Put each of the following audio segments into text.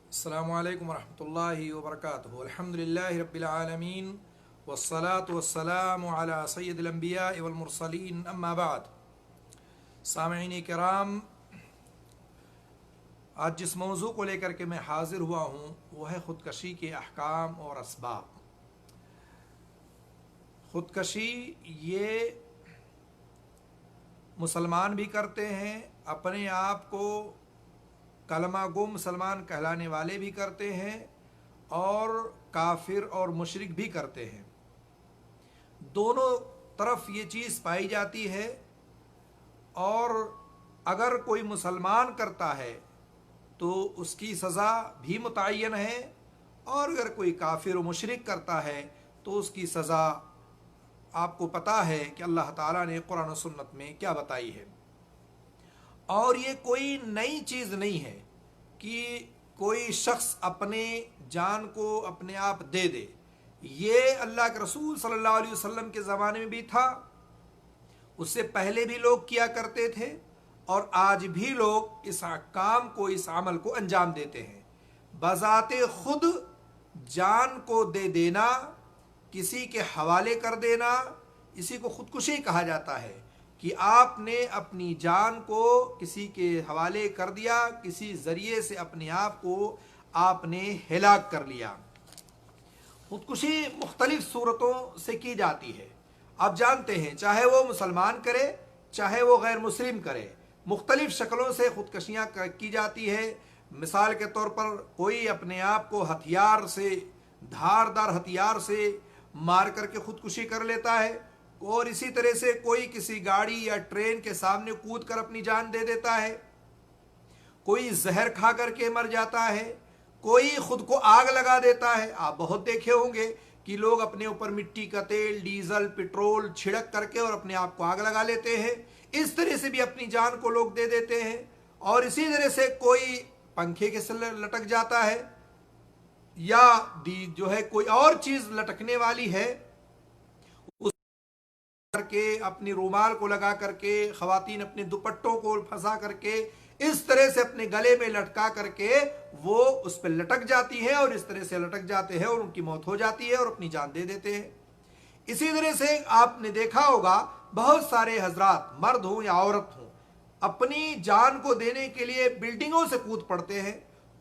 السلام علیکم ورحمۃ اللہ وبرکاتہ۔ الحمدللہ رب العالمین والصلاة والسلام علی سید الانبیاء والمرسلین، اما بعد۔ سامعین کرام، آج جس موضوع کو لے کر کے میں حاضر ہوا ہوں وہ ہے خودکشی کے احکام اور اسباب۔ خودکشی یہ مسلمان بھی کرتے ہیں، اپنے آپ کو کلمہ گو مسلمان کہلانے والے بھی کرتے ہیں، اور کافر اور مشرک بھی کرتے ہیں۔ دونوں طرف یہ چیز پائی جاتی ہے، اور اگر کوئی مسلمان کرتا ہے تو اس کی سزا بھی متعین ہے، اور اگر کوئی کافر و مشرک کرتا ہے تو اس کی سزا آپ کو پتہ ہے کہ اللہ تعالیٰ نے قرآن و سنت میں کیا بتائی ہے۔ اور یہ کوئی نئی چیز نہیں ہے کہ کوئی شخص اپنے جان کو اپنے آپ دے دے۔ یہ اللہ کے رسول صلی اللہ علیہ وسلم کے زمانے میں بھی تھا، اس سے پہلے بھی لوگ کیا کرتے تھے، اور آج بھی لوگ اس کام کو، اس عمل کو انجام دیتے ہیں۔ بذات خود جان کو دے دینا، کسی کے حوالے کر دینا، اسی کو خودکشی کہا جاتا ہے کہ آپ نے اپنی جان کو کسی کے حوالے کر دیا، کسی ذریعے سے اپنے آپ کو آپ نے ہلاک کر لیا۔ خودکشی مختلف صورتوں سے کی جاتی ہے، آپ جانتے ہیں، چاہے وہ مسلمان کرے چاہے وہ غیر مسلم کرے، مختلف شکلوں سے خودکشیاں کی جاتی ہے۔ مثال کے طور پر کوئی اپنے آپ کو ہتھیار سے، دھاردار ہتھیار سے مار کر کے خودکشی کر لیتا ہے، اور اسی طرح سے کوئی کسی گاڑی یا ٹرین کے سامنے کود کر اپنی جان دے دیتا ہے، کوئی زہر کھا کر کے مر جاتا ہے، کوئی خود کو آگ لگا دیتا ہے۔ آپ بہت دیکھے ہوں گے کہ لوگ اپنے اوپر مٹی کا تیل، ڈیزل، پٹرول چھڑک کر کے اور اپنے آپ کو آگ لگا لیتے ہیں۔ اس طرح سے بھی اپنی جان کو لوگ دے دیتے ہیں۔ اور اسی طرح سے کوئی پنکھے کے سلے لٹک جاتا ہے، یا جو ہے کوئی اور چیز لٹکنے والی ہے، کر کے اپنی رومال کو لگا کر کے، خواتین اپنے دوپٹوں کو پھنسا کر کے، اس طرح سے اپنے گلے میں لٹکا کر کے وہ اس پہ لٹک جاتی ہے، اور اس طرح سے لٹک جاتے ہیں اور ان کی موت ہو جاتی ہے اور اپنی جان دے دیتے ہیں۔ اسی طرح سے آپ نے دیکھا ہوگا بہت سارے حضرات، مرد ہوں یا عورت ہوں، اپنی جان کو دینے کے لیے بلڈنگوں سے کود پڑتے ہیں،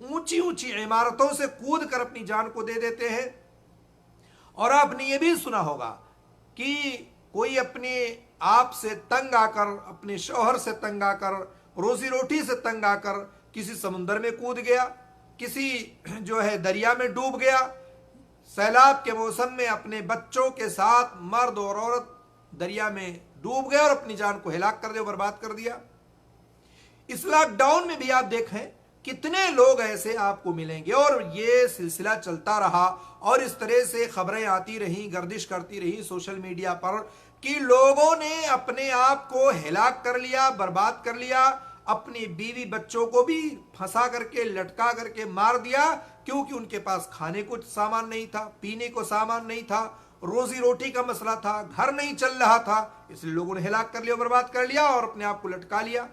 اونچی اونچی عمارتوں سے کود کر اپنی جان کو دے دیتے ہیں۔ اور آپ نے یہ بھی سنا ہوگا کہ کوئی اپنے آپ سے تنگ آ کر، اپنے شوہر سے تنگ آ کر، روزی روٹی سے تنگ آ کر کسی سمندر میں کود گیا، کسی جو ہے دریا میں ڈوب گیا، سیلاب کے موسم میں اپنے بچوں کے ساتھ مرد اور عورت دریا میں ڈوب گئے اور اپنی جان کو ہلاک کر دیا، برباد کر دیا۔ اس لاک ڈاؤن میں بھی آپ دیکھیں کتنے لوگ ایسے آپ کو ملیں گے، اور یہ سلسلہ چلتا رہا، اور اس طرح سے خبریں آتی رہیں، گردش کرتی رہی سوشل میڈیا پر، کہ لوگوں نے اپنے آپ کو ہلاک کر لیا، برباد کر لیا، اپنی بیوی بچوں کو بھی پھنسا کر کے، لٹکا کر کے مار دیا، کیونکہ ان کے پاس کھانے کو سامان نہیں تھا، پینے کو سامان نہیں تھا، روزی روٹی کا مسئلہ تھا، گھر نہیں چل رہا تھا، اس لیے لوگوں نے ہلاک کر لیا، برباد کر لیا اور اپنے آپ کو لٹکا لیا۔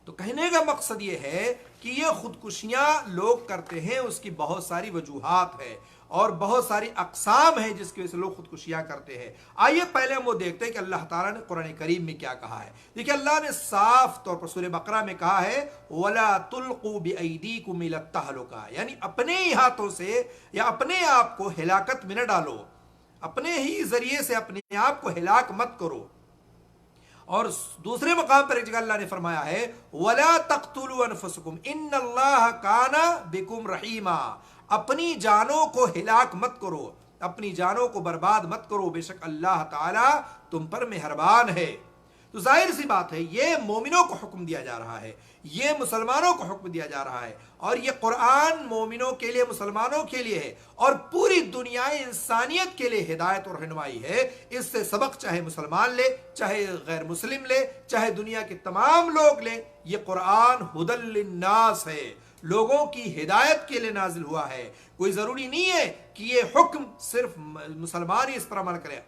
تو کہنے کا مقصد یہ ہے کہ یہ خودکشیاں لوگ کرتے ہیں، اس کی بہت ساری وجوہات ہے اور بہت ساری اقسام ہیں جس کی وجہ سے لوگ خودکشیاں کرتے ہیں۔ آئیے پہلے ہم وہ دیکھتے ہیں کہ اللہ تعالیٰ نے قرآن کریم میں کیا کہا ہے۔ دیکھیں، اللہ نے صاف طور پر سورہ بقرہ میں کہا ہے وَلَا تُلْقُوا بِأَيْدِيكُمْ إِلَى التَّهْلُكَةِ، یعنی اپنے ہی ہاتھوں سے یا اپنے آپ کو ہلاکت میں نہ ڈالو، اپنے ہی ذریعے سے اپنے آپ کو ہلاک مت کرو۔ اور دوسرے مقام پر ایک جگہ اللہ نے فرمایا ہے وَلَا تَقْتُلُوا أَنفُسَكُمْ إِنَّ اللَّهَ كَانَ بِكُمْ رَحِيمًا، اپنی جانوں کو ہلاک مت کرو، اپنی جانوں کو برباد مت کرو، بے شک اللہ تعالیٰ تم پر مہربان ہے۔ تو ظاہر سی بات ہے، یہ مومنوں کو حکم دیا جا رہا ہے، یہ مسلمانوں کو حکم دیا جا رہا ہے، اور یہ قرآن مومنوں کے لیے، مسلمانوں کے لیے ہے، اور پوری دنیا انسانیت کے لیے ہدایت اور رہنمائی ہے۔ اس سے سبق چاہے مسلمان لے، چاہے غیر مسلم لے، چاہے دنیا کے تمام لوگ لیں، یہ قرآن ھدی للناس ہے، لوگوں کی ہدایت کے لیے نازل ہوا ہے۔ کوئی ضروری نہیں ہے کہ یہ حکم صرف مسلمان ہی اس پر عمل کرے،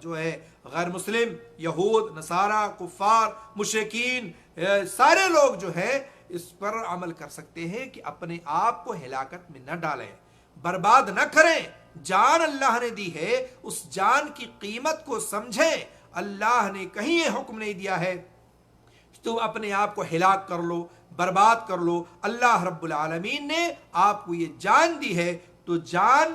جو ہے غیر مسلم، یہود، نصارہ، کفار، مشرکین، سارے لوگ جو ہیں اس پر عمل کر سکتے ہیں کہ اپنے آپ کو ہلاکت میں نہ ڈالیں، برباد نہ کریں۔ جان اللہ نے دی ہے، اس جان کی قیمت کو سمجھیں۔ اللہ نے کہیں یہ حکم نہیں دیا ہے تو اپنے آپ کو ہلاک کر لو، برباد کر لو۔ اللہ رب العالمین نے آپ کو یہ جان دی ہے تو جان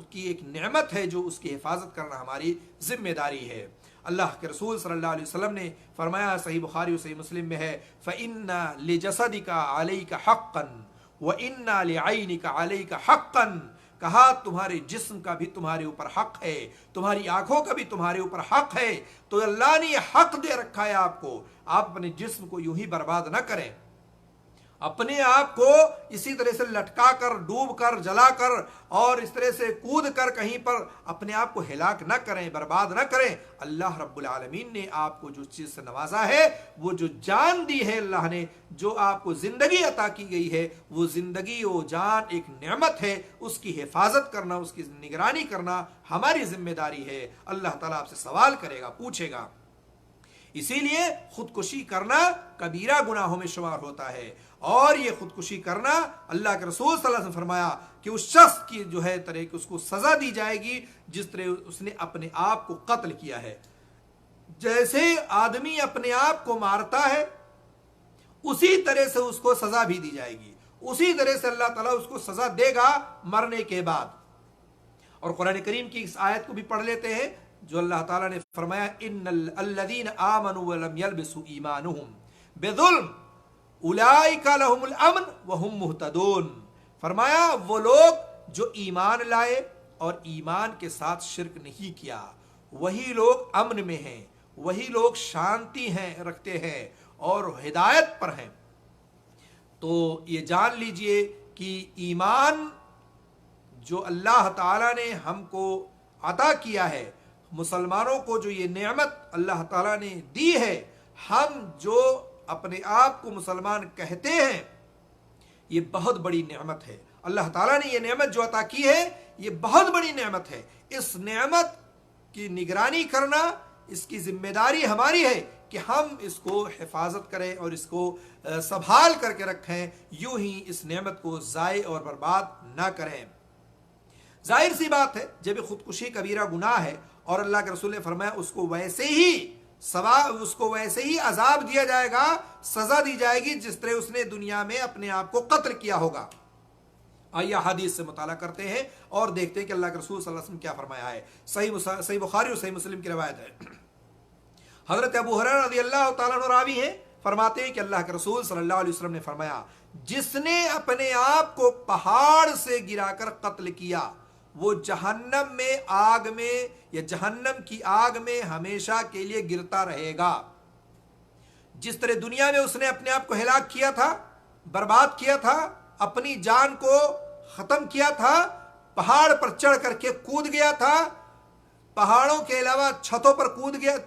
کی ایک نعمت ہے جو اس کی حفاظت کرنا ہماری ذمہ داری ہے۔ اللہ کے رسول صلی اللہ علیہ وسلم نے فرمایا، صحیح بخاری و صحیح مسلم میں ہے، فَإِنَّ لِجَسَدِكَ عَلَيْكَ حَقًّا وَإِنَّ لِعَيْنِكَ عَلَيْكَ حَقًّا، کہا تمہارے جسم کا بھی تمہارے اوپر حق ہے، تمہاری آنکھوں کا بھی تمہارے اوپر حق ہے۔ تو اللہ نے یہ حق دے رکھا ہے آپ کو، آپ اپنے جسم کو یوں ہی برباد نہ کریں، اپنے آپ کو اسی طرح سے لٹکا کر، ڈوب کر، جلا کر اور اس طرح سے کود کر کہیں پر اپنے آپ کو ہلاک نہ کریں، برباد نہ کریں۔ اللہ رب العالمین نے آپ کو جو چیز سے نوازا ہے، وہ جو جان دی ہے اللہ نے، جو آپ کو زندگی عطا کی گئی ہے، وہ زندگی و جان ایک نعمت ہے، اس کی حفاظت کرنا، اس کی نگرانی کرنا ہماری ذمہ داری ہے۔ اللہ تعالیٰ آپ سے سوال کرے گا، پوچھے گا۔ اسی لیے خودکشی کرنا کبیرہ گناہوں میں شمار ہوتا ہے، اور یہ خودکشی کرنا اللہ کے رسول صلی اللہ علیہ وسلم فرمایا کہ اس شخص کی جو ہے طرح کہ اس کو سزا دی جائے گی جس طرح اس نے اپنے آپ کو قتل کیا ہے۔ جیسے آدمی اپنے آپ کو مارتا ہے اسی طرح سے اس کو سزا بھی دی جائے گی، اسی طرح سے اللہ تعالیٰ اس کو سزا دے گا مرنے کے بعد۔ اور قرآن کریم کی اس آیت کو بھی پڑھ لیتے ہیں جو اللہ تعالیٰ نے فرمایا، ان الذین آمنوا ولم یلبسوا ایمانہم بظلم اولئک لہم الامن وہم مہتدون۔ فرمایا وہ لوگ جو ایمان لائے اور ایمان کے ساتھ شرک نہیں کیا، وہی لوگ امن میں ہیں، وہی لوگ شانتی ہیں رکھتے ہیں اور ہدایت پر ہیں۔ تو یہ جان لیجئے کہ ایمان جو اللہ تعالیٰ نے ہم کو عطا کیا ہے، مسلمانوں کو جو یہ نعمت اللہ تعالیٰ نے دی ہے، ہم جو اپنے آپ کو مسلمان کہتے ہیں، یہ بہت بڑی نعمت ہے۔ اللہ تعالیٰ نے یہ نعمت جو عطا کی ہے یہ بہت بڑی نعمت ہے۔ اس نعمت کی نگرانی کرنا، اس کی ذمہ داری ہماری ہے کہ ہم اس کو حفاظت کریں اور اس کو سنبھال کر کے رکھیں، یوں ہی اس نعمت کو ضائع اور برباد نہ کریں۔ ظاہر سی بات ہے جب خودکشی کبیرہ گناہ ہے اور اللہ کے رسول نے فرمایا اس کو ویسے ہی عذاب دیا جائے گا، سزا دی جائے گی جس طرح اس نے دنیا میں اپنے آپ کو قتل کیا ہوگا۔ آئیے حدیث سے مطالعہ کرتے ہیں اور دیکھتے ہیں کہ اللہ کے رسول صلی اللہ علیہ وسلم کیا فرمایا ہے۔ صحیح بخاری اور صحیح مسلم کی روایت ہے، حضرت ابو ہریرہ رضی اللہ تعالیٰ عنہ راوی ہیں، فرماتے ہیں کہ اللہ کے رسول صلی اللہ علیہ وسلم نے فرمایا، جس نے اپنے آپ کو پہاڑ سے گرا کر قتل کیا وہ جہنم میں آگ میں یا جہنم کی آگ میں ہمیشہ کے لیے گرتا رہے گا۔ جس طرح دنیا میں اس نے اپنے آپ کو ہلاک کیا تھا، برباد کیا تھا، اپنی جان کو ختم کیا تھا، پہاڑ پر چڑھ کر کے کود گیا تھا، پہاڑوں کے علاوہ چھتوں پر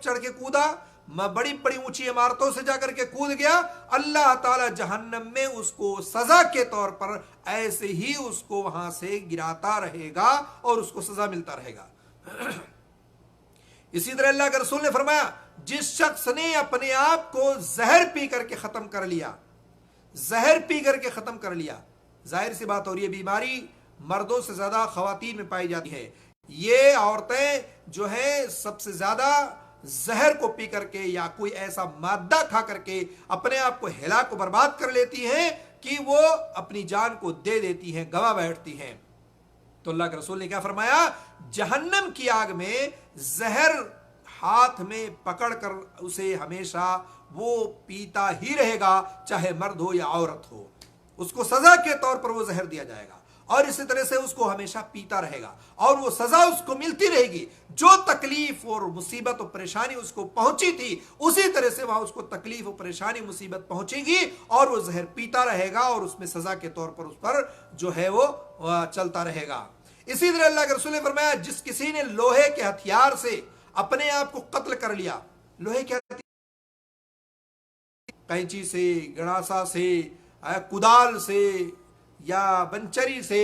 چڑھ کے کودا، بڑی بڑی اونچی عمارتوں سے جا کر کے کود گیا، اللہ تعالی جہنم میں اس کو سزا کے طور پر ایسے ہی اس کو وہاں سے گراتا رہے گا اور اس کو سزا ملتا رہے گا۔ اسی طرح اللہ کے رسول نے فرمایا، جس شخص نے اپنے آپ کو زہر پی کر کے ختم کر لیا، زہر پی کر کے ختم کر لیا، ظاہر سی بات، اور یہ بیماری مردوں سے زیادہ خواتین میں پائی جاتی ہے، یہ عورتیں جو ہیں سب سے زیادہ زہر کو پی کر کے یا کوئی ایسا مادہ کھا کر کے اپنے آپ کو ہلاک و برباد کر لیتی ہیں کہ وہ اپنی جان کو دے دیتی ہیں، گوا بیٹھتی ہیں۔ تو اللہ کے رسول نے کیا فرمایا، جہنم کی آگ میں زہر ہاتھ میں پکڑ کر اسے ہمیشہ وہ پیتا ہی رہے گا، چاہے مرد ہو یا عورت ہو، اس کو سزا کے طور پر وہ زہر دیا جائے گا اور اسی طرح سے اس کو ہمیشہ پیتا رہے گا اور وہ سزا اس کو ملتی رہے گی۔ جو تکلیف اور مصیبت اور پریشانی اس کو پہنچی تھی اسی طرح سے وہاں اس کو تکلیف اور پریشانی مصیبت پہنچے گی اور وہ زہر پیتا رہے گا اور اس میں سزا کے طور پر اس پر جو ہے وہ چلتا رہے گا۔ اسی طرح اللہ کے رسول نے فرمایا، جس کسی نے لوہے کے ہتھیار سے اپنے آپ کو قتل کر لیا، لوہے کے ہتھیار، قینچی سے، گڑاسا سے، کدال سے یا بنچری سے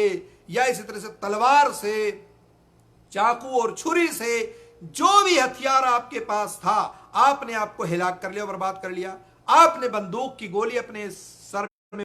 یا اسی طرح سے تلوار سے، چاقو اور چھری سے، جو بھی ہتھیار آپ کے پاس تھا، آپ نے آپ کو ہلاک کر لیا، برباد کر لیا، آپ نے بندوق کی گولی اپنے سر میں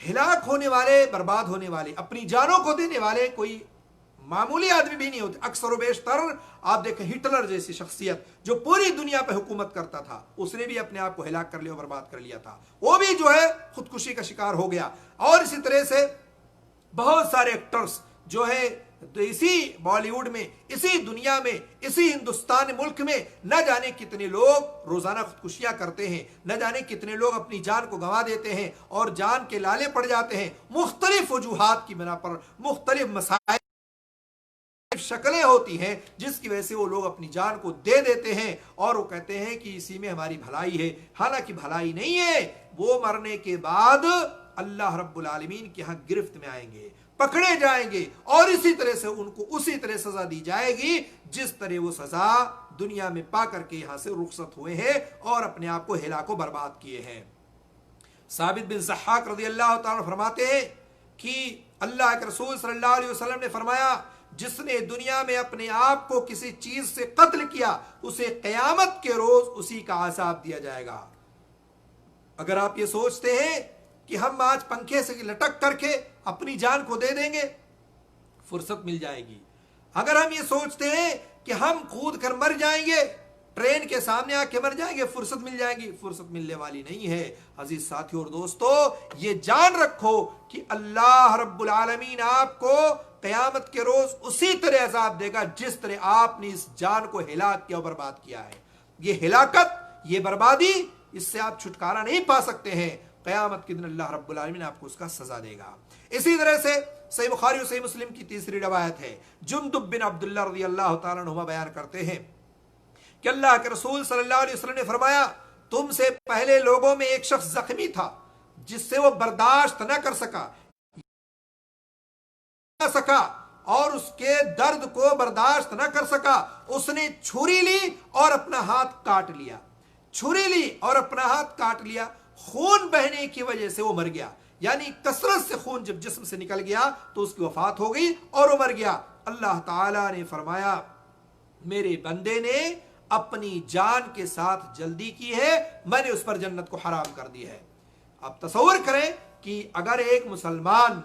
ہلاک ہونے والے، برباد ہونے والے، اپنی جانوں کو دینے والے کوئی معمولی آدمی بھی نہیں ہوتے. اکثر و بیشتر آپ دیکھیں ہٹلر جیسی شخصیت جو پوری دنیا پہ حکومت کرتا تھا، اس نے بھی اپنے آپ کو ہلاک کر لیا اور برباد کر لیا تھا. وہ بھی جو ہے خودکشی کا شکار ہو گیا. اور اسی طرح سے بہت سارے ایکٹرز جو ہے اسی بالی ووڈ میں، اسی دنیا میں، اسی ہندوستان ملک میں نہ جانے کتنے لوگ روزانہ خودکشیاں کرتے ہیں، نہ جانے کتنے لوگ اپنی جان کو گنوا دیتے ہیں اور جان کے لالے پڑ جاتے ہیں. مختلف وجوہات کی بنا پر، مختلف مسائل شکلیں ہوتی ہیں جس کی وجہ سے وہ لوگ اپنی جان کو دے دیتے ہیں اور وہ کہتے ہیں کہ اسی میں ہماری بھلائی ہے. حالانکہ بھلائی نہیں ہے. وہ مرنے کے بعد اللہ رب العالمین کے ہاں گرفت میں آئیں گے، پکڑے جائیں گے اور اسی طرح سے ان کو اسی طرح سزا دی جائے گی جس طرح وہ سزا دنیا میں پا کر کے یہاں سے رخصت ہوئے ہیں اور اپنے آپ کو ہلاک و برباد کیے ہیں. ثابت بن ضحاک رضی اللہ تعالیٰ فرماتے ہیں کہ اللہ کے رسول صلی اللہ علیہ وسلم نے فرمایا جس نے دنیا میں اپنے آپ کو کسی چیز سے قتل کیا اسے قیامت کے روز اسی کا عذاب دیا جائے گا. اگر آپ یہ سوچتے ہیں کہ ہم آج پنکھے سے لٹک کر کے اپنی جان کو دے دیں گے، فرصت مل جائے گی. اگر ہم یہ سوچتے ہیں کہ ہم کود کر مر جائیں گے، ٹرین کے سامنے آ کے مر جائیں گے، فرصت مل جائے گی، فرصت ملنے والی نہیں ہے. عزیز ساتھیوں اور دوستو، یہ جان رکھو کہ اللہ رب العالمین آپ کو قیامت کے روز اسی طرح عذاب دے گا جس طرح آپ نے اس جان کو ہلاک کیا اور برباد کیا ہے. یہ ہلاکت، یہ بربادی، اس سے آپ چھٹکارا نہیں پا سکتے ہیں. قیامت کے دن اللہ رب العالمین آپ کو اس کا سزا دے گا. اسی طرح سے صحیح بخاری اور صحیح مسلم کی تیسری روایت ہے. جندب بن عبداللہ رضی اللہ تعالیٰ عنہ بیان کرتے ہیں کہ اللہ کے رسول صلی اللہ علیہ وسلم نے فرمایا تم سے پہلے لوگوں میں ایک شخص زخمی تھا جس سے وہ برداشت نہ کر سکا اور اس کے درد کو برداشت نہ کر سکا. اس نے چھری لی اور اپنا ہاتھ کاٹ لیا. چھری لی اور اپنا ہاتھ کاٹ لیا. خون بہنے کی وجہ سے وہ مر گیا. یعنی کثرت سے خون جب جسم سے نکل گیا تو اس کی وفات ہو گئی اور وہ مر گیا. اللہ تعالیٰ نے فرمایا میرے بندے نے اپنی جان کے ساتھ جلدی کی ہے، میں نے اس پر جنت کو حرام کر دی ہے. اب تصور کریں کہ اگر ایک مسلمان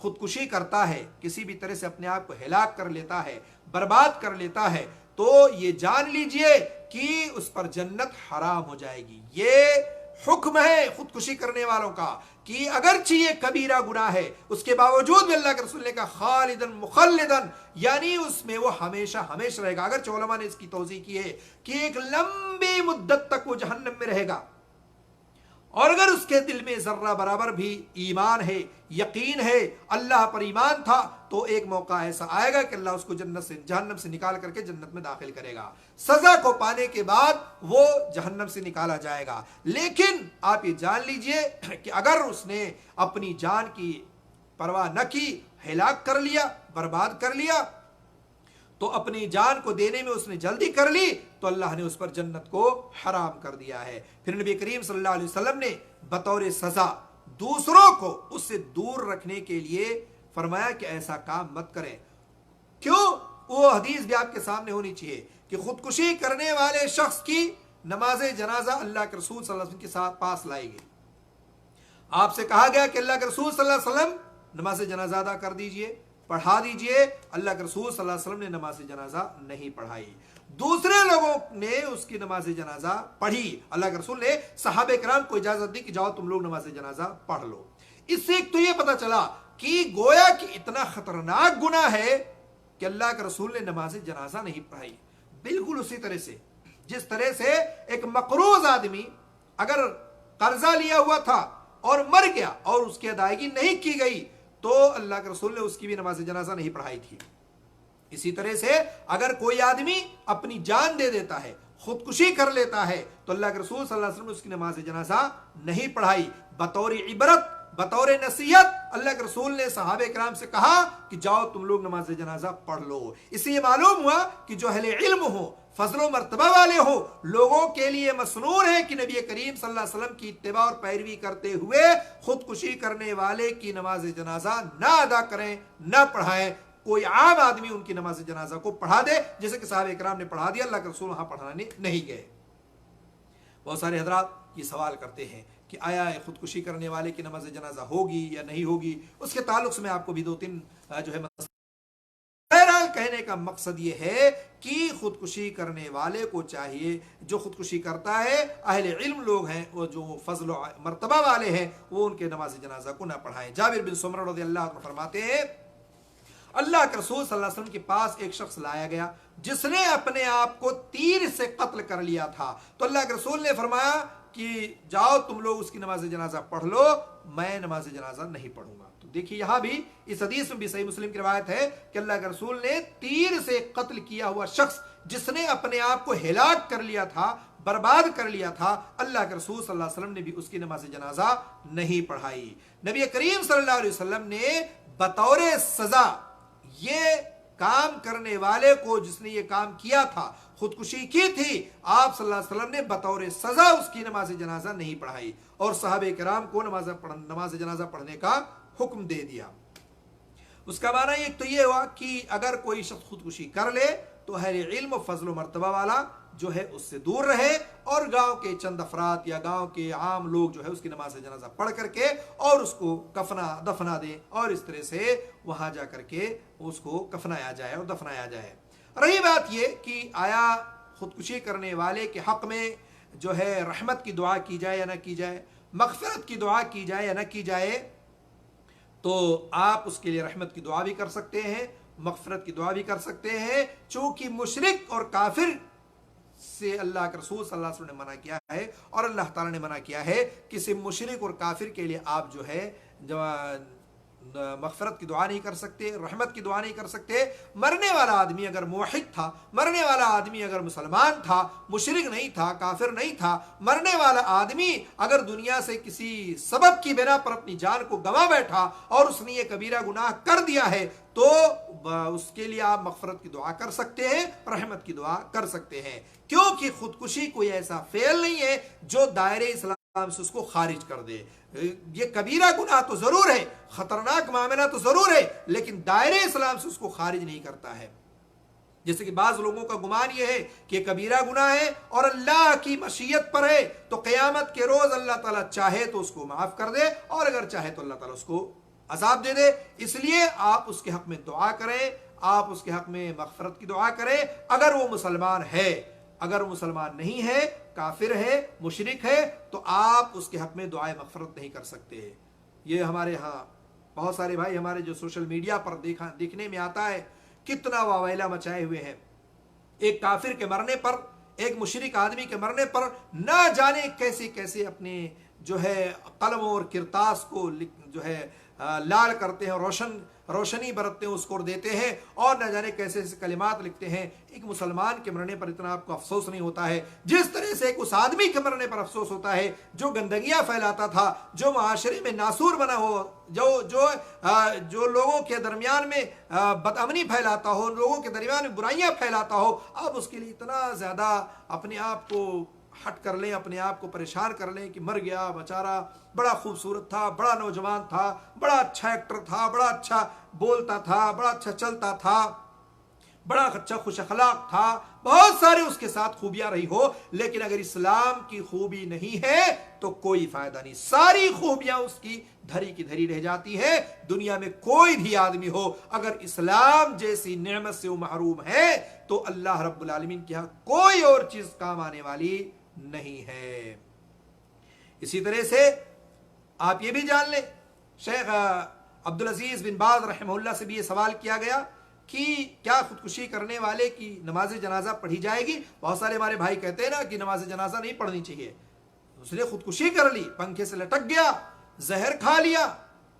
خودکشی کرتا ہے، کسی بھی طرح سے اپنے آپ کو ہلاک کر لیتا ہے، برباد کر لیتا ہے، تو یہ جان لیجئے کہ اس پر جنت حرام ہو جائے گی. یہ حکم ہے خودکشی کرنے والوں کا کہ اگرچہ یہ کبیرہ گناہ ہے اس کے باوجود بھی اللہ کے رسول نے کہا خالدن مخلدن، یعنی اس میں وہ ہمیشہ ہمیشہ رہے گا. اگرچہ علماء نے اس کی توضیح کی ہے کہ ایک لمبی مدت تک وہ جہنم میں رہے گا، اور اگر اس کے دل میں ذرہ برابر بھی ایمان ہے، یقین ہے، اللہ پر ایمان تھا، تو ایک موقع ایسا آئے گا کہ اللہ اس کو جہنم سے نکال کر کے جنت میں داخل کرے گا. سزا کو پانے کے بعد وہ جہنم سے نکالا جائے گا. لیکن آپ یہ جان لیجئے کہ اگر اس نے اپنی جان کی پرواہ نہ کی، ہلاک کر لیا، برباد کر لیا، تو اپنی جان کو دینے میں اس نے جلدی کر لی تو اللہ نے اس پر جنت کو حرام کر دیا ہے. پھر نبی کریم صلی اللہ علیہ وسلم نے بطور سزا دوسروں کو اس سے دور رکھنے کے لیے فرمایا کہ ایسا کام مت کریں. کیوں؟ وہ حدیث بھی آپ کے سامنے ہونی چاہیے کہ خودکشی کرنے والے شخص کی نماز جنازہ اللہ کے رسول صلی اللہ علیہ وسلم کے ساتھ پاس لائے گی. آپ سے کہا گیا کہ اللہ کے رسول صلی اللہ علیہ وسلم نماز جنازہ ادا کر دیجئے، پڑھا دیجئے. اللہ کے رسول صلی اللہ علیہ وسلم نے نماز جنازہ نہیں پڑھائی. دوسرے لوگوں نے اس کی نماز جنازہ پڑھی. اللہ کے رسول نے صحابہ کرام کو اجازت دی کہ جاؤ تم لوگ نماز جنازہ پڑھ لو. اس سے ایک تو یہ پتا چلا کہ گویا کہ اتنا خطرناک گناہ ہے کہ اللہ کے رسول نے نماز جنازہ نہیں پڑھائی. بالکل اسی طرح سے جس طرح سے ایک مقروض آدمی اگر قرضہ لیا ہوا تھا اور مر گیا اور اس کی ادائیگی نہیں کی گئی تو اللہ کے رسول نے اس کی بھی نماز جنازہ نہیں پڑھائی تھی. اسی طرح سے اگر کوئی آدمی اپنی جان دے دیتا ہے، خودکشی کر لیتا ہے، تو اللہ کے رسول صلی اللہ علیہ وسلم نے اس کی نماز جنازہ نہیں پڑھائی. بطور عبرت، بطور نصیحت اللہ کے رسول نے صحابہ کرام سے کہا کہ جاؤ تم لوگ نماز جنازہ پڑھ لو. اس سے یہ معلوم ہوا کہ جو اہل علم ہو، فضل و مرتبہ والے ہو، لوگوں کے لیے مسنون ہے کہ نبی کریم صلی اللہ علیہ وسلم کی اتباع اور پیروی کرتے ہوئے خودکشی کرنے والے کی نماز جنازہ نہ ادا کریں، نہ پڑھائیں. کوئی عام آدمی ان کی نماز جنازہ کو پڑھا دے جیسے کہ صحابہ کرام نے پڑھا دیا، اللہ کے رسول وہاں پڑھانے نہیں گئے. بہت سارے حضرات یہ سوال کرتے ہیں کہ آیا خودکشی کرنے والے کی نماز جنازہ ہوگی یا نہیں ہوگی، اس کے تعلق سے میں آپ کو بھی 2-3 جو ہے بہرحال کہنے کا مقصد یہ ہے کہ خودکشی کرنے والے کو چاہیے، جو خودکشی کرتا ہے اہل علم لوگ ہیں، وہ جو فضل و مرتبہ والے ہیں، وہ ان کے نماز جنازہ کو نہ پڑھائیں۔ جابر بن سمرہ رضی اللہ عنہ فرماتے ہیں اللہ کے رسول صلی اللہ علیہ وسلم کے پاس ایک شخص لایا گیا جس نے اپنے آپ کو تیر سے قتل کر لیا تھا، تو اللہ کے رسول نے فرمایا کہ جاؤ تم لوگ اس کی نماز جنازہ پڑھ لو، میں نماز جنازہ نہیں پڑھوں گا۔ تو دیکھیے یہاں بھی اس حدیث میں بھی صحیح مسلم کی روایت ہے کہ اللہ کے رسول نے تیر سے قتل کیا ہوا شخص جس نے اپنے آپ کو ہلاک کر لیا تھا، برباد کر لیا تھا، اللہ کے رسول صلی اللہ علیہ وسلم نے بھی اس کی نماز جنازہ نہیں پڑھائی۔ نبی کریم صلی اللہ علیہ وسلم نے بطور سزا یہ کام کرنے والے کو، جس نے یہ کام کیا تھا، خودکشی کی تھی، آپ صلی اللہ علیہ وسلم نے بطور سزا اس کی نماز جنازہ نہیں پڑھائی اور صحابہ کرام کو نماز جنازہ پڑھنے کا حکم دے دیا۔ اس کا معنی ایک تو یہ ہوا کہ اگر کوئی شخص خودکشی کر لے تو اہل علم و فضل و مرتبہ والا جو ہے اس سے دور رہے اور گاؤں کے چند افراد یا گاؤں کے عام لوگ جو ہے اس کی نماز جنازہ پڑھ کر کے اور اس کو دفنا دیں، اور اس طرح سے وہاں جا کر کے اس کو کفنایا جائے اور دفنایا جائے۔ رہی بات یہ کہ آیا خودکشی کرنے والے کے حق میں جو ہے رحمت کی دعا کی جائے یا نہ کی جائے، مغفرت کی دعا کی جائے یا نہ کی جائے، تو آپ اس کے لیے رحمت کی دعا بھی کر سکتے ہیں، مغفرت کی دعا بھی کر سکتے ہیں، چونکہ مشرک اور کافر سے اللہ کے رسول صلی اللہ علیہ وسلم نے منع کیا ہے، اور اللہ تعالیٰ نے منع کیا ہے کسی مشرک اور کافر کے لیے آپ جو ہے مغفرت کی دعا نہیں کر سکتے، رحمت کی دعا نہیں کر سکتے۔ مرنے والا آدمی اگر موحد تھا، مرنے والا آدمی اگر مسلمان تھا، مشرک نہیں تھا، کافر نہیں تھا، مرنے والا آدمی اگر دنیا سے کسی سبب کی بنا پر اپنی جان کو گنوا بیٹھا اور اس نے یہ کبیرہ گناہ کر دیا ہے، تو اس کے لیے آپ مغفرت کی دعا کر سکتے ہیں، رحمت کی دعا کر سکتے ہیں، کیونکہ خودکشی کوئی ایسا فعل نہیں ہے جو دائرے اسلام سے اس کو خارج کر دے۔ یہ کبیرہ گناہ تو ضرور ہے، خطرناک معاملہ تو ضرور ہے، لیکن دائرے اسلام سے اس کو خارج نہیں کرتا ہے۔ جیسے کہ بعض لوگوں کا گمان یہ ہے کہ کبیرہ گناہ ہے اور اللہ کی مشیت پر ہے، تو قیامت کے روز اللہ تعالیٰ چاہے تو اس کو معاف کر دے اور اگر چاہے تو اللہ تعالیٰ اس کو عذاب دے دے۔ اس لیے آپ اس کے حق میں دعا کریں، آپ اس کے حق میں مغفرت کی دعا کریں اگر وہ مسلمان ہے۔ اگر وہ مسلمان نہیں ہے، کافر ہے، مشرک ہے، تو آپ اس کے حق میں دعائے مغفرت نہیں کر سکتے۔ یہ ہمارے ہاں بہت سارے بھائی ہمارے جو سوشل میڈیا پر دیکھنے میں آتا ہے، کتنا واویلا مچائے ہوئے ہیں۔ ایک کافر کے مرنے پر، ایک مشرک آدمی کے مرنے پر نہ جانے کیسے کیسے اپنے جو ہے قلم اور کرتاس کو جو ہے لال کرتے ہیں، روشنی برتتے ہیں، اس کو دیتے ہیں، اور نہ جانے کیسے ایسے کلمات لکھتے ہیں۔ ایک مسلمان کے مرنے پر اتنا آپ کو افسوس نہیں ہوتا ہے جس طرح سے ایک اس آدمی کے مرنے پر افسوس ہوتا ہے جو گندگیاں پھیلاتا تھا، جو معاشرے میں ناسور بنا ہو، جو لوگوں کے درمیان میں بدامنی پھیلاتا ہو، لوگوں کے درمیان میں برائیاں پھیلاتا ہو۔ آپ اس کے لیے اتنا زیادہ اپنے آپ کو ہٹ کر لیں، اپنے آپ کو پریشان کر لیں کہ مر گیا بیچارہ، بڑا خوبصورت تھا، بڑا نوجوان تھا، بڑا اچھا ایکٹر تھا، بڑا اچھا بولتا تھا، بڑا اچھا چلتا تھا، بڑا اچھا خوش اخلاق تھا، بہت سارے اس کے ساتھ خوبیاں رہی ہو، لیکن اگر اسلام کی خوبی نہیں ہے تو کوئی فائدہ نہیں، ساری خوبیاں اس کی دھری کی دھری رہ جاتی ہے۔ دنیا میں کوئی بھی آدمی ہو اگر اسلام جیسی نعمت سے وہ محروم ہے تو اللہ رب العالمین کے ہاں کوئی اور چیز کام آنے والی نہیں ہے۔ اسی طرح سے آپ یہ بھی جان لیں، شیخ عبدالعزیز بن باز رحمہ اللہ سے بھی یہ سوال کیا گیا کہ کیا خودکشی کرنے والے کی نماز جنازہ پڑھی جائے گی؟ بہت سارے ہمارے بھائی کہتے ہیں نا کہ نماز جنازہ نہیں پڑھنی چاہیے، اس نے خودکشی کر لی، پنکھے سے لٹک گیا، زہر کھا لیا،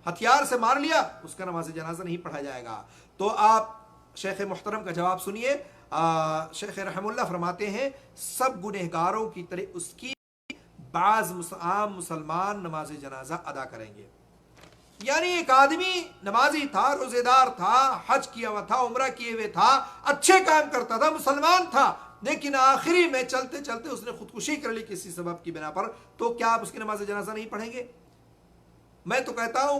ہتھیار سے مار لیا، اس کا نماز جنازہ نہیں پڑھا جائے گا۔ تو آپ شیخ محترم کا جواب سنیے۔ شیخ رحم اللہ فرماتے ہیں سب گنہگاروں کی طرح اس کی بعض عام مسلمان نماز جنازہ ادا کریں گے۔ یعنی ایک آدمی نمازی تھا، روزے دار تھا، حج کیا ہوا تھا، عمرہ کیے ہوئے تھا، اچھے کام کرتا تھا، مسلمان تھا، لیکن آخری میں چلتے چلتے اس نے خودکشی کر لی کسی سبب کی بنا پر، تو کیا آپ اس کی نماز جنازہ نہیں پڑھیں گے؟ میں تو کہتا ہوں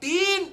3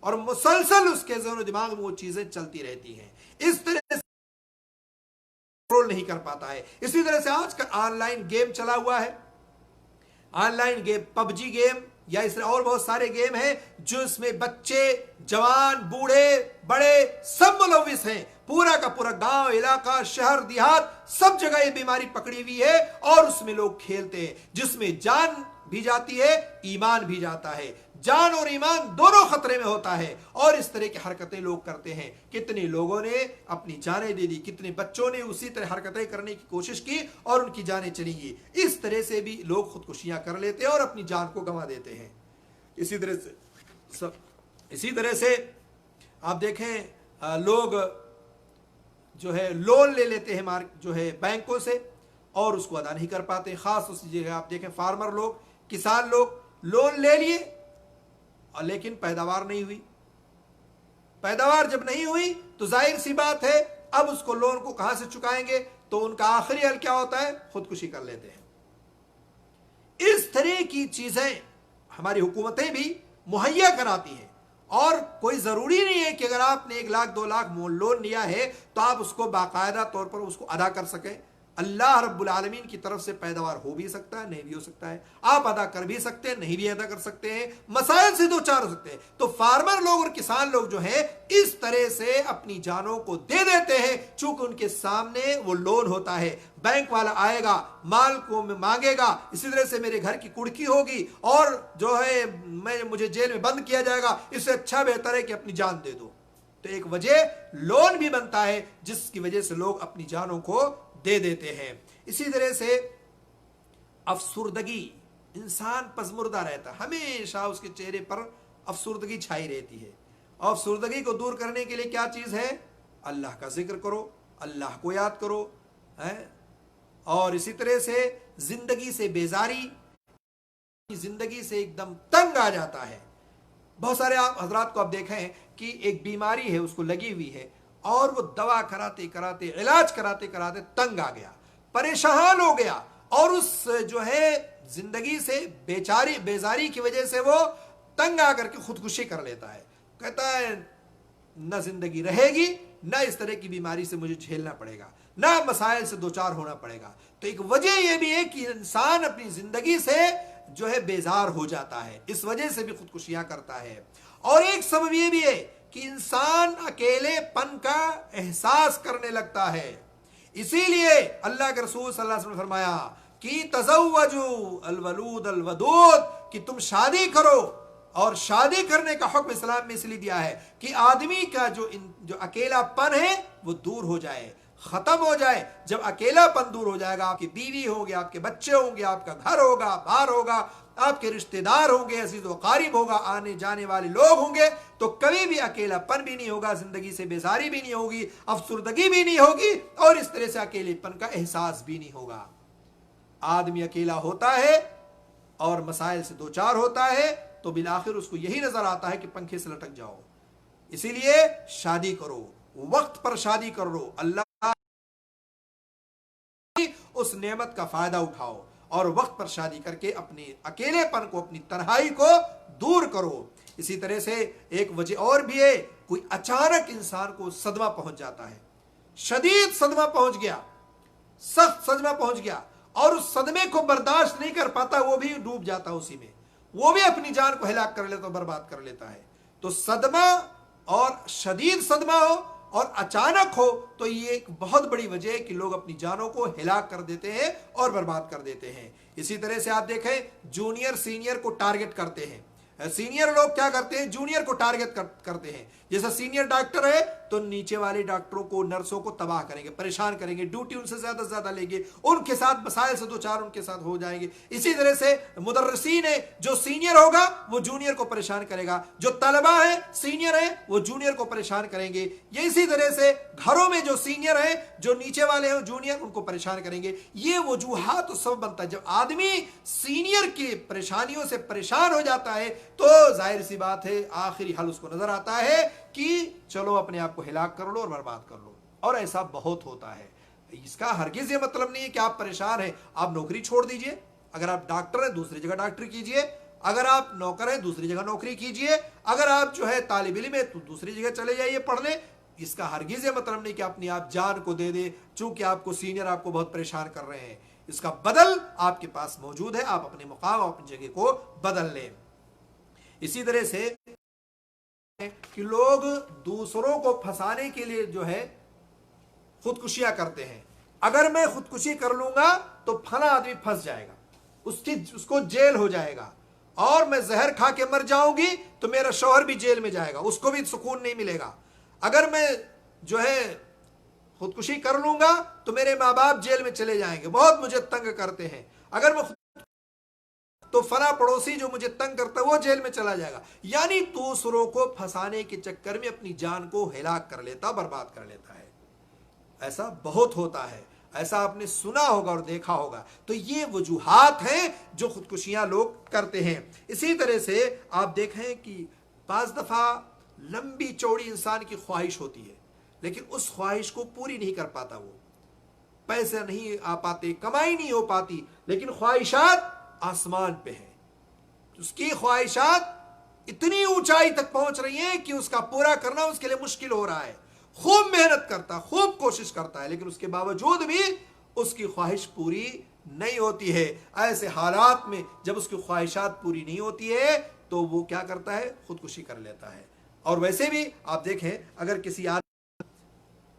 اور مسلسل اس کے ذہن و دماغ میں وہ چیزیں چلتی رہتی ہیں، اس طرح سے کنٹرول نہیں کر پاتا ہے۔ اسی طرح سے آج کل آن لائن گیم چلا ہوا ہے، online game, PUBG game یا اس طرح اور بہت سارے گیم ہیں جو اس میں بچے، جوان، بوڑھے، بڑے سب ملوث ہیں، پورا کا پورا گاؤں، علاقہ، شہر، دیہات سب جگہ یہ بیماری پکڑی ہوئی ہے، اور اس میں لوگ کھیلتے ہیں جس میں جان بھی جاتی ہے، ایمان بھی جاتا ہے، جان اور ایمان دونوں خطرے میں ہوتا ہے، اور اس طرح کی حرکتیں لوگ کرتے ہیں۔ کتنے لوگوں نے اپنی جانیں دے دی، کتنے بچوں نے اسی طرح حرکتیں کرنے کی کوشش کی اور ان کی جانیں چلی گئی۔ اس طرح سے بھی لوگ خودکشیاں کر لیتے ہیں اور اپنی جان کو گنوا دیتے ہیں۔ اسی طرح سے آپ دیکھیں لوگ جو ہے لون لے لیتے ہیں جو ہے بینکوں سے، اور اس کو ادا نہیں کر پاتے۔ خاص اس جگہ آپ دیکھیں فارمر لوگ، کسان لوگ لون لے لیے اور لیکن پیداوار نہیں ہوئی، پیداوار جب نہیں ہوئی تو ظاہر سی بات ہے اب اس کو لون کو کہاں سے چکائیں گے، تو ان کا آخری حل کیا ہوتا ہے؟ خودکشی کر لیتے ہیں۔ اس طرح کی چیزیں ہماری حکومتیں بھی مہیا کراتی ہیں، اور کوئی ضروری نہیں ہے کہ اگر آپ نے 1 لاکھ 2 لاکھ لون لیا ہے تو آپ اس کو باقاعدہ طور پر اس کو ادا کر سکیں۔ اللہ رب العالمین کی طرف سے پیداوار ہو بھی سکتا ہے، نہیں بھی ہو سکتا ہے، آپ ادا کر بھی سکتے ہیں، نہیں بھی ادا کر سکتے ہیں، مسائل سے دو چار ہو سکتے ہیں۔ تو فارمر لوگ اور کسان لوگ جو ہیں اس طرح سے اپنی جانوں کو دے دیتے ہیں، چونکہ ان کے سامنے وہ لون ہوتا ہے، بینک والا آئے گا، مال کو مانگے گا، اسی طرح سے میرے گھر کی کڑکی ہوگی اور جو ہے مجھے جیل میں بند کیا جائے گا، اس سے اچھا بہتر ہے کہ اپنی جان دے دو۔ تو ایک وجہ لون بھی بنتا ہے جس کی وجہ سے لوگ اپنی جانوں کو دے دیتے ہیں۔ اسی طرح سے افسردگی، انسان پژمردہ رہتا ہے، ہمیشہ اس کے چہرے پر افسردگی چھائی رہتی ہے، اور افسردگی کو دور کرنے کے لیے کیا چیز ہے؟ اللہ کا ذکر کرو، اللہ کو یاد کرو، اور اسی طرح سے زندگی سے بیزاری، زندگی سے ایک دم تنگ آ جاتا ہے۔ بہت سارے آپ حضرات کو آپ دیکھیں کہ ایک بیماری ہے اس کو لگی ہوئی ہے، اور وہ دوا کراتے کراتے، علاج کراتے کراتے تنگ آ گیا، پریشان ہو گیا، اور اس جو ہے زندگی سے بیزاری کی وجہ سے وہ تنگ آ کر کے خودکشی کر لیتا ہے، کہتا ہے نہ زندگی رہے گی، نہ اس طرح کی بیماری سے مجھے جھیلنا پڑے گا، نہ مسائل سے دوچار ہونا پڑے گا۔ تو ایک وجہ یہ بھی ہے کہ انسان اپنی زندگی سے جو ہے بیزار ہو جاتا ہے، اس وجہ سے بھی خودکشیاں کرتا ہے۔ اور ایک سبب یہ بھی ہے کہ انسان اکیلے پن کا احساس کرنے لگتا ہے، اسی لیے اللہ کے رسول صلی اللہ علیہ وسلم نے فرمایا کہ تزوجوا الولود الودود، کہ تم شادی کرو، اور شادی کرنے کا حکم اسلام میں اس لیے دیا ہے کہ آدمی کا جو اکیلا پن ہے وہ دور ہو جائے، ختم ہو جائے۔ جب اکیلا پن دور ہو جائے گا، آپ کی بیوی ہوگی، آپ کے بچے ہوں گے، آپ کا گھر ہوگا، بار ہوگا، آپ کے رشتہ دار ہوں گے، عزیز و قارب ہوگا، آنے جانے والے لوگ ہوں گے، تو کبھی بھی اکیلا پن بھی نہیں ہوگا، زندگی سے بیزاری بھی نہیں ہوگی، افسردگی بھی نہیں ہوگی، اور اس طرح سے اکیلے پن کا احساس بھی نہیں ہوگا۔ آدمی اکیلا ہوتا ہے اور مسائل سے دوچار ہوتا ہے تو بالآخر اس کو یہی نظر آتا ہے کہ پنکھے سے لٹک جاؤ۔ اسی لیے شادی کرو، وقت پر شادی کر لو، اللہ اس نعمت کا فائدہ اٹھاؤ، اور وقت پر شادی کر کے اپنے اکیلے پن کو، اپنی تنہائی کو دور کرو۔ اسی طرح سے ایک وجہ اور بھی ہے، کوئی اچانک انسان کو صدمہ پہنچ جاتا ہے، شدید صدمہ پہنچ گیا، سخت صدمہ پہنچ گیا، اور اس صدمے کو برداشت نہیں کر پاتا، وہ بھی ڈوب جاتا اسی میں، وہ بھی اپنی جان کو ہلاک کر لیتا، برباد کر لیتا ہے۔ تو صدمہ، اور شدید صدمہ ہو اور اچانک ہو، تو یہ ایک بہت بڑی وجہ ہے کہ لوگ اپنی جانوں کو ہلاک کر دیتے ہیں اور برباد کر دیتے ہیں۔ اسی طرح سے آپ دیکھیں جونیئر سینئر کو ٹارگٹ کرتے ہیں، سینئر لوگ کیا کرتے ہیں؟ جونیئر کو ٹارگٹ کرتے ہیں۔ جیسا سینئر ڈاکٹر ہے تو نیچے والے ڈاکٹروں کو، نرسوں کو تباہ کریں گے، پریشان کریں گے، ڈیوٹی ان سے زیادہ سے زیادہ لیں گے، ان کے ساتھ مسائل سے دوچار ان کے ساتھ ہو جائیں گے۔ اسی طرح سے مدرسین ہے، جو سینئر ہوگا وہ جونیئر کو پریشان کرے گا، جو طلبہ ہیں سینئر ہیں وہ جونیئر کو پریشان کریں گے۔ یہ اسی طرح سے گھروں میں جو سینئر ہیں، جو نیچے والے ہیں جونیئر، ان کو پریشان کریں گے۔ یہ وجوہات سبب بنتا ہے۔ جب آدمی سینئر کی پریشانیوں سے پریشان ہو جاتا ہے تو ظاہر سی بات ہے آخری حل اس کو نظر آتا ہے کہ چلو اپنے آپ کو ہلاک کر لو اور برباد کر لو، اور ایسا بہت ہوتا ہے۔ اس کا ہرگز یہ مطلب نہیں ہے کہ آپ پریشان ہیں آپ نوکری چھوڑ دیجئے، اگر آپ ڈاکٹر ہیں دوسری جگہ ڈاکٹری کیجئے، اگر آپ نوکر ہیں دوسری جگہ نوکری کیجئے, اگر آپ جو ہے طالب علم ہے تو دوسری جگہ چلے جائیے پڑھنے. اس کا ہرگز یہ مطلب نہیں کہ اپنی آپ جان کو دے دے چونکہ آپ کو سینئر آپ کو بہت پریشان کر رہے ہیں. اس کا بدل آپ کے پاس موجود ہے, آپ اپنے مقام اور اپنی جگہ کو بدل لیں. اسی طرح سے کہ لوگ دوسروں کو پھنسانے کے لیے جو ہے خودکشیاں کرتے ہیں. اگر میں خودکشی کر لوں گا تو پھلا آدمی پھنس جائے گا, اس کو جیل ہو جائے گا, اور میں زہر کھا کے مر جاؤں گی تو میرا شوہر بھی جیل میں جائے گا, اس کو بھی سکون نہیں ملے گا. اگر میں جو ہے خودکشی کر لوں گا تو میرے ماں باپ جیل میں چلے جائیں گے, بہت مجھے تنگ کرتے ہیں. اگر میں تو فلاں پڑوسی جو مجھے تنگ کرتا ہے وہ جیل میں چلا جائے گا. یعنی دوسروں کو پھنسانے کے چکر میں اپنی جان کو ہلاک کر لیتا, برباد کر لیتا ہے. ایسا بہت ہوتا ہے, ایسا آپ نے سنا ہوگا اور دیکھا ہوگا. تو یہ وجوہات ہیں جو خودکشیاں لوگ کرتے ہیں. اسی طرح سے آپ دیکھیں کہ بعض دفعہ لمبی چوڑی انسان کی خواہش ہوتی ہے لیکن اس خواہش کو پوری نہیں کر پاتا, وہ پیسے نہیں آ پاتے, کمائی نہیں ہو پاتی, لیکن خواہشات آسمان پہ ہیں. اس کی خواہشات اتنی اونچائی تک پہنچ رہی ہیں کہ اس کا پورا کرنا اس کے لیے مشکل ہو رہا ہے. خوب محنت کرتا, خوب کوشش کرتا ہے, لیکن اس کے باوجود بھی اس کی خواہش پوری نہیں ہوتی ہے. ایسے حالات میں جب اس کی خواہشات پوری نہیں ہوتی ہے تو وہ کیا کرتا ہے, خودکشی کر لیتا ہے. اور ویسے بھی آپ دیکھیں, اگر کسی آدمی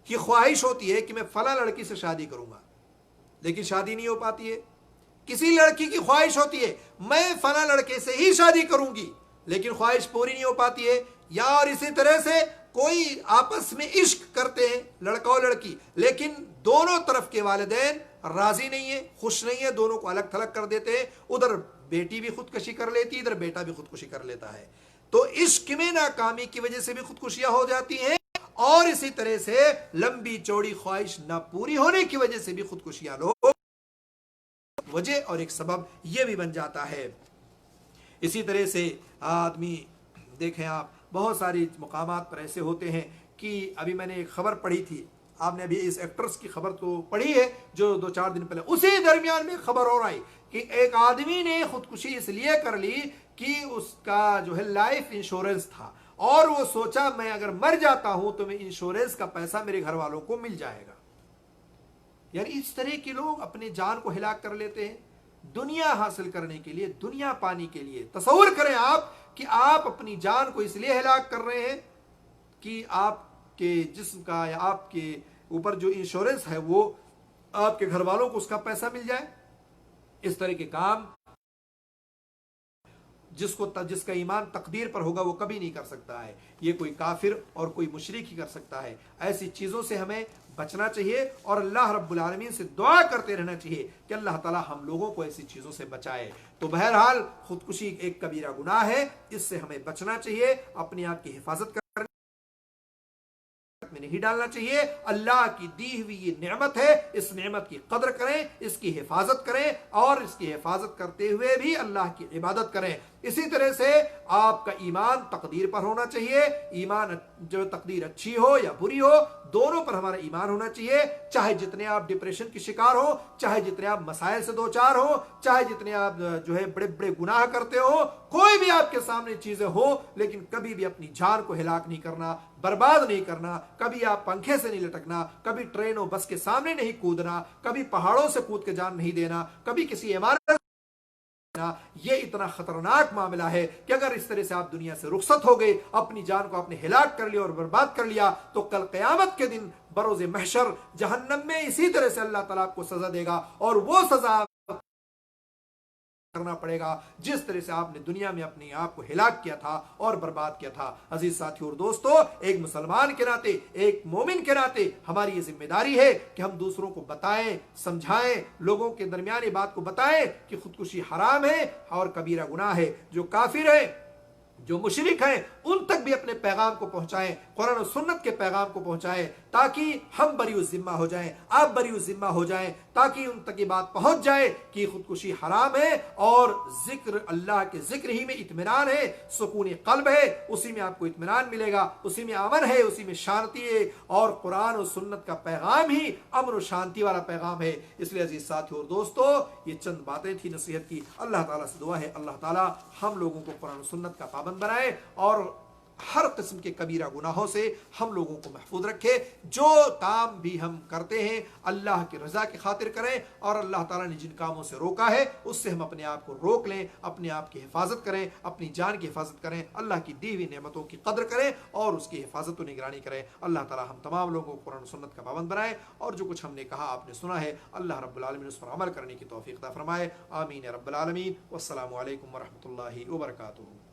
کی خواہش ہوتی ہے کہ میں فلاں لڑکی سے شادی کروں گا لیکن شادی نہیں ہو پاتی ہے, کسی لڑکی کی خواہش ہوتی ہے میں فلاں لڑکے سے ہی شادی کروں گی لیکن خواہش پوری نہیں ہو پاتی ہے, یا اور اسی طرح سے کوئی آپس میں عشق کرتے ہیں لڑکا اور لڑکی لیکن دونوں طرف کے والدین راضی نہیں ہیں, خوش نہیں ہیں, دونوں کو الگ تھلگ کر دیتے ہیں. ادھر بیٹی بھی خودکشی کر لیتی ہے, ادھر بیٹا بھی خودکشی کر لیتا ہے. تو عشق میں ناکامی کی وجہ سے بھی خودکشیاں ہو جاتی ہیں, اور اسی طرح سے لمبی چوڑی خواہش نہ پوری ہونے کی وجہ سے بھی خودکشیاں لوگ وجہ اور ایک سبب یہ بھی بن جاتا ہے. اسی طرح سے آدمی دیکھیں آپ بہت ساری مقامات پر ایسے ہوتے ہیں کہ ابھی میں نے ایک خبر پڑھی تھی, آپ نے ابھی اس ایکٹرس کی خبر تو پڑھی ہے جو 2-4 دن پہلے, اسی درمیان میں خبر اور آئی کہ ایک آدمی نے خودکشی اس لیے کر لی کہ اس کا جو ہے لائف انشورنس تھا, اور وہ سوچا میں اگر مر جاتا ہوں تو میں انشورنس کا پیسہ میرے گھر والوں کو مل جائے گا. یعنی اس طرح کے لوگ اپنے جان کو ہلاک کر لیتے ہیں دنیا حاصل کرنے کے لیے, دنیا پانے کے لیے. تصور کریں آپ کہ آپ اپنی جان کو اس لیے ہلاک کر رہے ہیں کہ آپ کے جسم کا یا آپ کے اوپر جو انشورنس ہے وہ آپ کے گھر والوں کو اس کا پیسہ مل جائے. اس طرح کے کام جس کا ایمان تقدیر پر ہوگا وہ کبھی نہیں کر سکتا ہے. یہ کوئی کافر اور کوئی مشرک ہی کر سکتا ہے. ایسی چیزوں سے ہمیں بچنا چاہیے اور اللہ رب العالمین سے دعا کرتے رہنا چاہیے کہ اللہ تعالی ہم لوگوں کو ایسی چیزوں سے بچائے. تو بہرحال خودکشی ایک کبیرہ گناہ ہے, اس سے ہمیں بچنا چاہیے, اپنے آپ کی حفاظت میں نہیں ڈالنا چاہیے. اللہ کی دی ہوئی یہ نعمت ہے, اس نعمت کی قدر کریں, اس کی حفاظت کریں, اور اس کی حفاظت کرتے ہوئے بھی اللہ کی عبادت کریں. اسی طرح سے آپ کا ایمان تقدیر پر ہونا چاہیے. ایمان جو تقدیر اچھی ہو یا بری ہو, دونوں پر ہمارا ایمان ہونا چاہیے. چاہے جتنے آپ ڈپریشن کی شکار ہو, چاہے جتنے آپ مسائل سے دوچار ہو, چاہے جتنے آپ جو ہے بڑے بڑے گناہ کرتے ہو, کوئی بھی آپ کے سامنے چیزیں ہو, لیکن کبھی بھی اپنی جان کو ہلاک نہیں کرنا, برباد نہیں کرنا. کبھی آپ پنکھے سے نہیں لٹکنا, کبھی ٹرین و بس کے سامنے نہیں کودنا, کبھی پہاڑوں سے کود کے جان نہیں دینا, کبھی کسی عمارت. یہ اتنا خطرناک معاملہ ہے کہ اگر اس طرح سے آپ دنیا سے رخصت ہو گئے, اپنی جان کو آپ نے ہلاک کر لیا اور برباد کر لیا, تو کل قیامت کے دن بروز محشر جہنم میں اسی طرح سے اللہ تعالیٰ آپ کو سزا دے گا, اور وہ سزا کرنا پڑے گا جس طرح سے آپ نے دنیا میں اپنے آپ کو ہلاک کیا تھا اور برباد کیا تھا. عزیز ساتھی اور دوستو, ایک مسلمان کے ناطے, ایک مومن کے ناطے ہماری یہ ذمہ داری ہے کہ ہم دوسروں کو بتائیں, سمجھائیں, لوگوں کے درمیان یہ بات کو بتائیں کہ خودکشی حرام ہے اور کبیرہ گناہ ہے. جو کافر ہے جو مشرک ہیں ان تک بھی اپنے پیغام کو پہنچائیں، قرآن و سنت کے پیغام کو پہنچائیں، تاکہ ہم بری الذمہ ہو جائیں، آپ بری الذمہ ہو جائیں، تاکہ ان تک یہ بات پہنچ جائے کہ خودکشی حرام ہے اور ذکر اللہ کے ذکر ہی میں اطمینان ہے، سکون قلب ہے، اسی میں آپ کو اطمینان ملے گا، اسی میں امن ہے، اسی میں شانتی ہے، اور قرآن و سنت کا پیغام ہی امن و شانتی والا پیغام ہے۔ اس لیے عزیز ساتھی اور دوستو، یہ چند باتیں تھی نصیحت کی۔ اللہ تعالیٰ سے دعا ہے اللہ تعالیٰ ہم لوگوں کو قرآن و سنت کا پابند بنائے اور ہر قسم کے کبیرہ گناہوں سے ہم لوگوں کو محفوظ رکھے۔ جو کام بھی ہم کرتے ہیں اللہ کی رضا کی خاطر کریں، اور اللہ تعالیٰ نے جن کاموں سے روکا ہے اس سے ہم اپنے آپ کو روک لیں، اپنے آپ کی حفاظت کریں، اپنی جان کی حفاظت کریں، اللہ کی دی ہوئی نعمتوں کی قدر کریں اور اس کی حفاظت و نگرانی کریں۔ اللہ تعالیٰ ہم تمام لوگوں کو قرآن و سنت کا پابند بنائے، اور جو کچھ ہم نے کہا آپ نے سنا ہے، اللہ رب العالمین اس پر عمل کرنے کی توفیق عطا فرمائے۔ آمین یا رب العالمین۔ والسلام علیکم ورحمۃ اللہ وبرکاتہ۔